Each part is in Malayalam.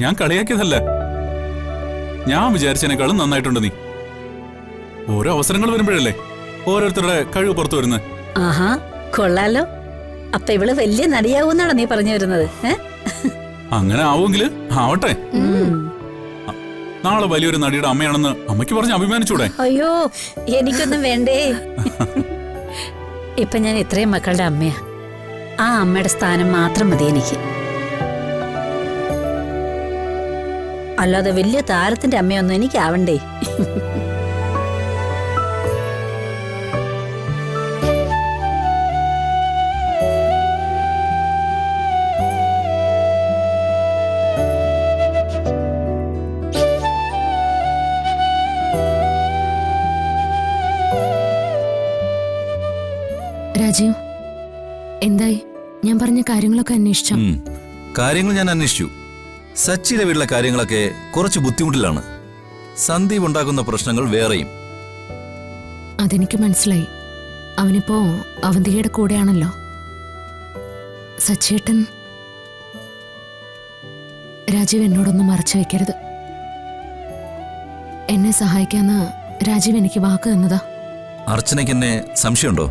ഞാൻ കളിയാക്കിയതല്ല. ഞാൻ വിചാരിച്ചതിനേക്കാളും നന്നായിട്ടുണ്ട് നീ. ഓരോ അവസരങ്ങൾ വരുമ്പോഴല്ലേ ഓരോരുത്തരുടെ കഴിവ് പുറത്തു വരുന്നത്. ആഹാ, കൊള്ളാലോ. അപ്പൊ ഇവള് വലിയ നടിയാവൂന്നാണോ നീ പറഞ്ഞു വരുന്നത്? അങ്ങനെ ആവുമെങ്കിൽ ആവട്ടെ. നാളെ വലിയൊരു നടിയുടെ അമ്മയാണെന്ന് അമ്മയ്ക്ക് പറഞ്ഞ് അഭിമാനിച്ചൂടെ? അയ്യോ, എനിക്കൊന്നും വേണ്ടേ. ഇപ്പൊ ഞാൻ ഇത്രയും മക്കളുടെ അമ്മയാ. ആ അമ്മയുടെ സ്ഥാനം മാത്രം മതി എനിക്ക്. അല്ലാതെ വലിയ താരത്തിന്റെ അമ്മയൊന്നും എനിക്ക് ആവണ്ടേ. രാജീവ്, എന്തായി? ഞാൻ പറഞ്ഞ കാര്യങ്ങളൊക്കെ അന്വേഷിച്ചോ? കാര്യങ്ങൾ ഞാൻ അന്വേഷിച്ചു. സച്ചിയുടെ വീട്ടിലെ കാര്യങ്ങളൊക്കെ കുറച്ച് ബുദ്ധിമുട്ടിലാണ്. സന്ദീപ് ഉണ്ടാക്കുന്ന പ്രശ്നങ്ങൾ വേറെയും. അതെനിക്ക് മനസ്സിലായി. അവനിപ്പോ അവന്തികയുടെ കൂടെയാണല്ലോ. സച്ചേട്ടൻ, രാജീവ് എന്നോടൊന്നും മറച്ചു വെക്കരുത്. എന്നെ സഹായിക്കാന്ന് രാജീവ് എനിക്ക് വാക്ക് തന്നതാ. അർച്ചനയ്ക്ക് എന്നെ സംശയമുണ്ടോ?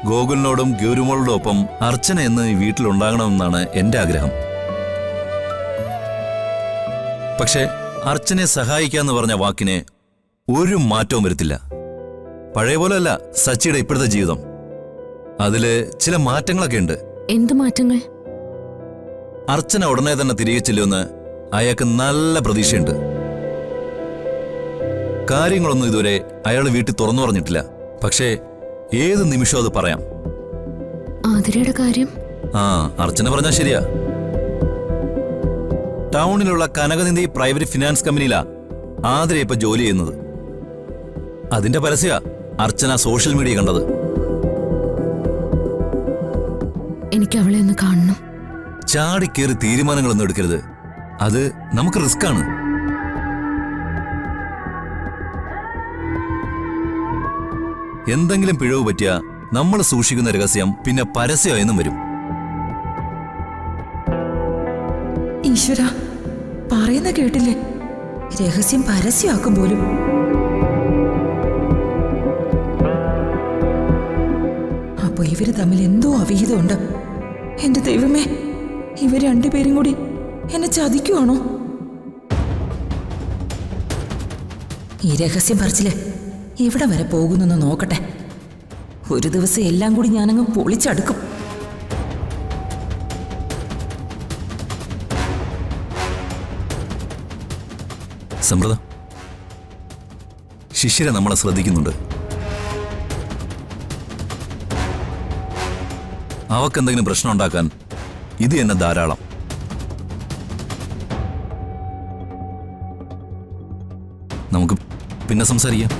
ഗോകുലിനോടും ഗൗരിമോളോടും ഒപ്പം അർച്ചന എന്ന് ഈ വീട്ടിലുണ്ടാകണമെന്നാണ് എന്റെ ആഗ്രഹം. പക്ഷെ അർച്ചനയെ സഹായിക്കാന്ന് പറഞ്ഞ വാക്കിനെ ഒരു മാറ്റവും വരുത്തില്ല. പഴയ പോലെയല്ല സച്ചിയുടെ ഇപ്പോഴത്തെ ജീവിതം. അതില് ചില മാറ്റങ്ങളൊക്കെ ഉണ്ട്. എന്ത് മാറ്റങ്ങൾ? അർച്ചന ഉടനെ തന്നെ തിരികെ ചെല്ലുമെന്ന് അയാൾക്ക് നല്ല പ്രതീക്ഷയുണ്ട്. കാര്യങ്ങളൊന്നും ഇതുവരെ അയാൾ വീട്ടിൽ തുറന്നു പറഞ്ഞിട്ടില്ല. പക്ഷേ ഏത് നിമിഷവും അത് പറയാം. ആതിരയുടെ കാര്യം? അർച്ചന പറഞ്ഞാൽ ശരിയാ. ടൗണിലുള്ള കനകനിധി പ്രൈവറ്റ് ഫിനാൻസ് കമ്പനിയിലാ ആതിര ഇപ്പൊ ജോലി ചെയ്യുന്നത്. അതിന്റെ പരസ്യ അർച്ചന സോഷ്യൽ മീഡിയ കണ്ടത്. എനിക്ക് അവളെ ഒന്ന് കാണണം. ചാടിക്കേറി തീരുമാനങ്ങളൊന്നും എടുക്കരുത്. അത് നമുക്ക് റിസ്ക് ആണ്. എന്തെങ്കിലും പിഴവ് പറ്റിയ നമ്മൾ സൂക്ഷിക്കുന്ന രഹസ്യം പിന്നെ പരസ്യമായെന്നും വരും. ഈശ്വര, പറയുന്ന കേട്ടില്ലേ? രഹസ്യം പരസ്യമാക്കും പോലും. അപ്പൊ ഇവര് തമ്മിൽ എന്തോ അവിഹിതമുണ്ട്. എന്റെ ദൈവമേ, ഇവർ രണ്ടുപേരും കൂടി എന്നെ ചതിക്കുവാണോ? ഈ രഹസ്യം പറിച്ചില്ലേ എവിടെ വരെ പോകുന്നെന്ന് നോക്കട്ടെ. ഒരു ദിവസം എല്ലാം കൂടി ഞാനങ്ങ് പൊളിച്ചടുക്കും. സമൃദ്ധ, ശിശിര നമ്മളെ ശ്രദ്ധിക്കുന്നുണ്ട്. അവക്കെന്തെങ്കിലും പ്രശ്നം ഉണ്ടാക്കാൻ ഇത് തന്നെ ധാരാളം. നമുക്ക് പിന്നെ സംസാരിക്കാം.